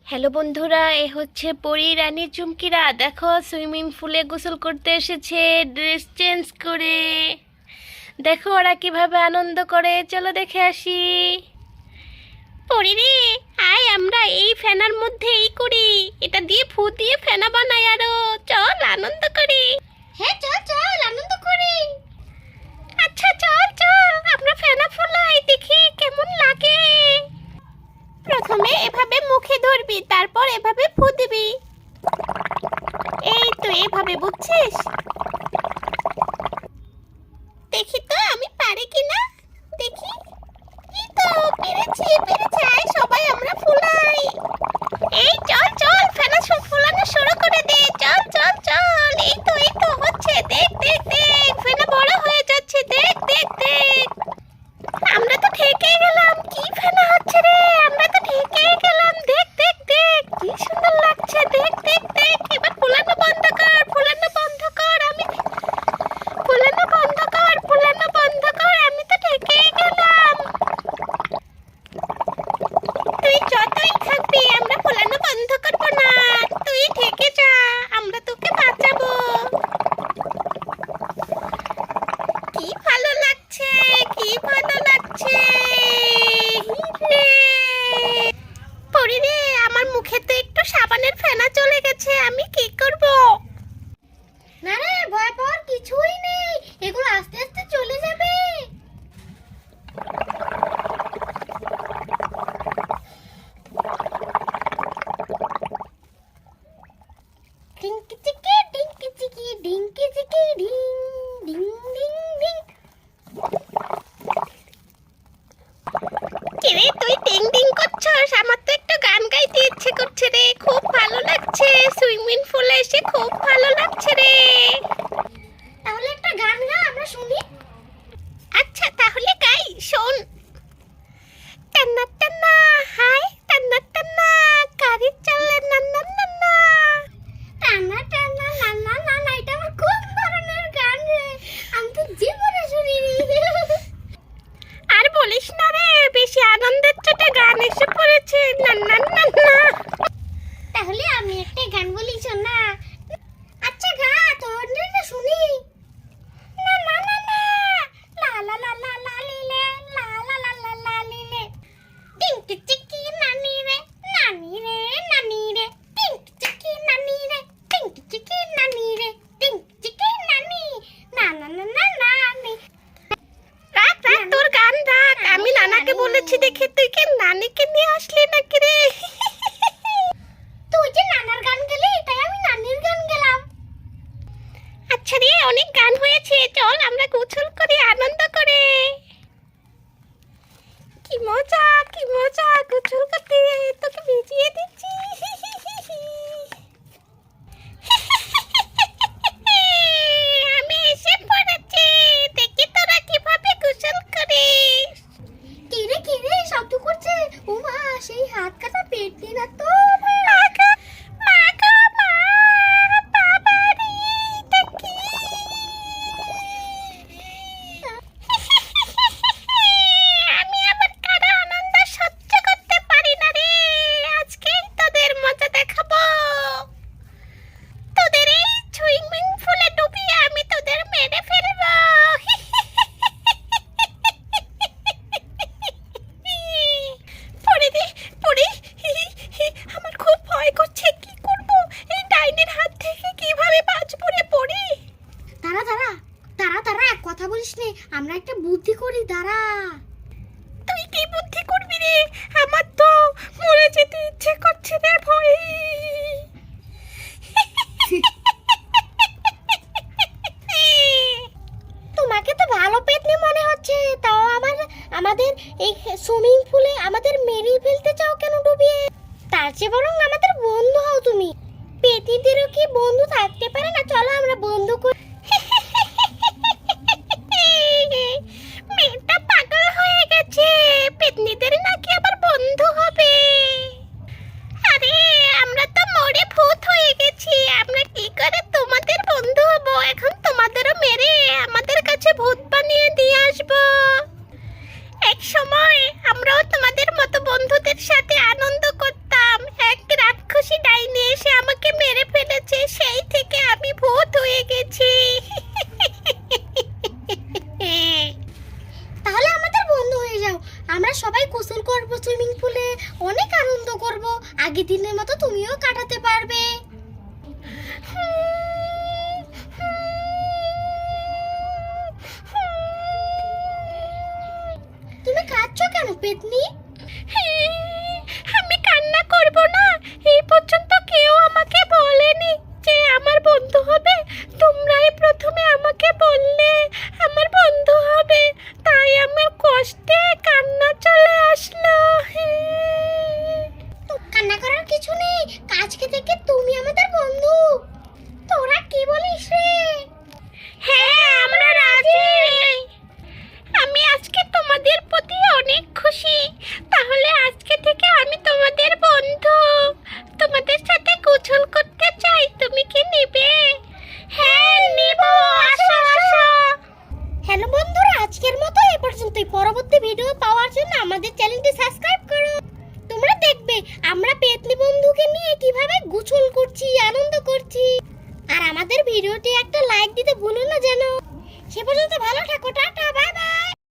Hello বন্ধুরা, এ হচ্ছে পরী রানী চুমকিরা। দেখো সুইমিং পুলে গোসল করতে এসেছে ড্রেস চেঞ্জ করে। দেখো ওরা কিভাবে আনন্দ করে, চলো দেখে আসি। পরী রে, আয় আমরা এই ফেনার মধ্যেই করি, এটা দিয়ে ফু দিয়ে ফেনা বানাই, আরো চল আনন্দ করি। হ্যাঁ চল চল আনন্দ করি। আচ্ছা চল চল আমরা ফেনা ফুলাই, দেখি কেমন লাগে। প্রথমে এভাবে মুখে ধরবি, তারপর এভাবে ফু দিবি। এই তো এভাবে, বুঝছিস? দেখি তো আমি পারি কিনা, দেখি। এই তো পেরেছি পেরেছি, আয় সবাই আমরা ফুলাই। এই চল চল ফেনা ফুলানো শুরু করে দে, চল চল চল। এই তো হচ্ছে, দেখ দেখ দেখ ফেনা বড় হয়ে যাচ্ছে, দেখ দেখ দেখ। আমরা তো ঠেকে গেলাম, কি ফেনা হচ্ছে রে, আমরা তো ঠেকে গেলাম। দেখ দেখ দেখ কি সুন্দর লাগছে, দেখ দেখ দেখ। এবার ফুলানো বন্ধ কর, ফুলানো বন্ধ কর, আমি ফুলানো বন্ধ কর, ফুলানো বন্ধ কর, আমি তো ঠেকে গেলাম। তুই যতই থাকবি আমরা ফুলানো বন্ধ করবো না, তুই ঠেকে যা, আমরা তোকে বাঁচাবো। কি ভালো লাগছে, কি ভালো লাগছে। পরি রে, আমার মুখে তো একটু সাবানের ফেনা চলে গেছে, আমি কি করব? না রে, ভয় পাওয়ার কিছুই নেই, এগুলো আস্তে আস্তে চলে যাবে। ডিঙ্কি চিকি ডিঙ্কি চিকি ডিঙ্কি চিকি ডিং ডিং ডিং ডিং। কি রে তুই টিং টিং করছস? আমার তো একটু গান গাইতে ইচ্ছে করছে রে, খুব ভালো লাগছে, সুইমিং পুলে এসে খুব ভালো লাগছে রে। তাহলে একটা গান গা, আমরা শুনি। আচ্ছা তাহলে গাই, শোন। টান্না টান্না হাই, টান্না টান্না গাড়ি চলে না না না না। টানা টানা না না না না, এটা আমার খুব ধরনের গান রে, আমি তো জীবনে শুনিনি। আর বলিস না রে, বেশি আনন্দের চোটে গান এসে পড়েছে, না না না না। তাহলে আমি একটা গান বলি, শোন না। আচ্ছা গা, তোর না শুনি। না না না না, লা লা লা লা লা লিলে, লা লা লা লা লা লিলে। টিঙ্কি চিকি নানি রে, নানি রে নানি রে, টিঙ্কি চিকি নানি রে, টিঙ্কি চিকি নানি রে, টিঙ্কি চিকি নানি, না না না না নানি। রাখ রাখ তোর গান রাখ, আমি নানাকে বলেছি দেখে তুই কি নানিকে নিয়ে আসলি নাকি রে? তুই যে নানার গান গেলি, তাই আমি নানির গান গেলাম। আচ্ছা রে, অনেক গান হয়েছে, চল আমরা গোসল করি আনন্দ করে। কি মজা গোসল করতে, তোকে ভিজিয়ে দিচ্ছি। আমি এসে পড়েছি, দেখি তোরা কিভাবে গোসল করিস। কি রে শব্দ করছে, ও মা, সেই হাত কাটা পেট দিয়ে না তো। আমি আবার কারো আনন্দ সহ্য করতে পারি না রে, আজকেই তোদের মজা দেখাবো। তোদের এই সুইমিং পুলে ডুবিয়ে আমি তোদের মেরে ফেলবো। পড়ে দে পড়ে, আমার খুব ভয় করছে, কি করব? এই ডাইনের হাত থেকে কিভাবে বাঁচবো রে পড়ি? দাঁড়া দাঁড়া দাঁড়া দাঁড়া, কথা বলিস নে, আমরা একটা বুদ্ধি করি, দাঁড়া। তুই কি বুদ্ধি করবি রে? আমার তো মরে যেতে ইচ্ছে করছে রে ভয়। তোমাকে তো ভালো পেতনি মনে হচ্ছে, তাও আমাদের এই সুইমিং পুলে আমাদের মেরে ফেলতে চাও কেন ডুবিয়ে? তার চেয়ে বরং আমাদের বন্ধু হও তুমি। পেতনিদেরও কি বন্ধু থাকতে পারে না? চলো আমরা বন্ধু করি। মেয়েটা পাগল হয়ে গেছে, পেতনিদের নাকি আবার বন্ধু হবে। আরে আমরা তো মরে ভূত হয়ে গেছি, আমরা কি করে তোমাদের বন্ধু হব? এখন তোমাদেরও মেরে আমাদের কাছে ভূত বানিয়ে দিয়ে আসবো। এক সময় আমরাও তোমাদের মতো বন্ধুদের সাথে আনন্দ করতাম, এক আগের দিনের মতো তুমিও কাটাতে পারবে। তুমি কাঁদছো কেন পেতনি? আমি কান্না করব না, এই পর্যন্ত কেউ আমাকে বলেনি যে আমার বন্ধু হবে। তোমরাই প্রথমে আমাকে বললে আমার বন্ধু হবে, তাই আমার কষ্টে কান্না চলে আসলো। কান্না করার কিছু নেই, আজকে থেকে তুমি আমাদের বন্ধু। তোরা কি বলিস রে? হ্যাঁ, আমরা রাজি। আমি আজকে তোমাদের প্রতি অনেক খুশি। তাহলে আজকে থেকে আমি তোমাদের বন্ধু। তোমাদের সাথে গোসল করতে চাই, তুমি কি নেবে? হ্যাঁ নেব, আসো আসো। হ্যালো বন্ধুরা, আজকের মতো এ পর্যন্তই। পরবর্তী ভিডিও পাওয়ার জন্য আমাদের চ্যানেলটি সাবস্ক্রাইব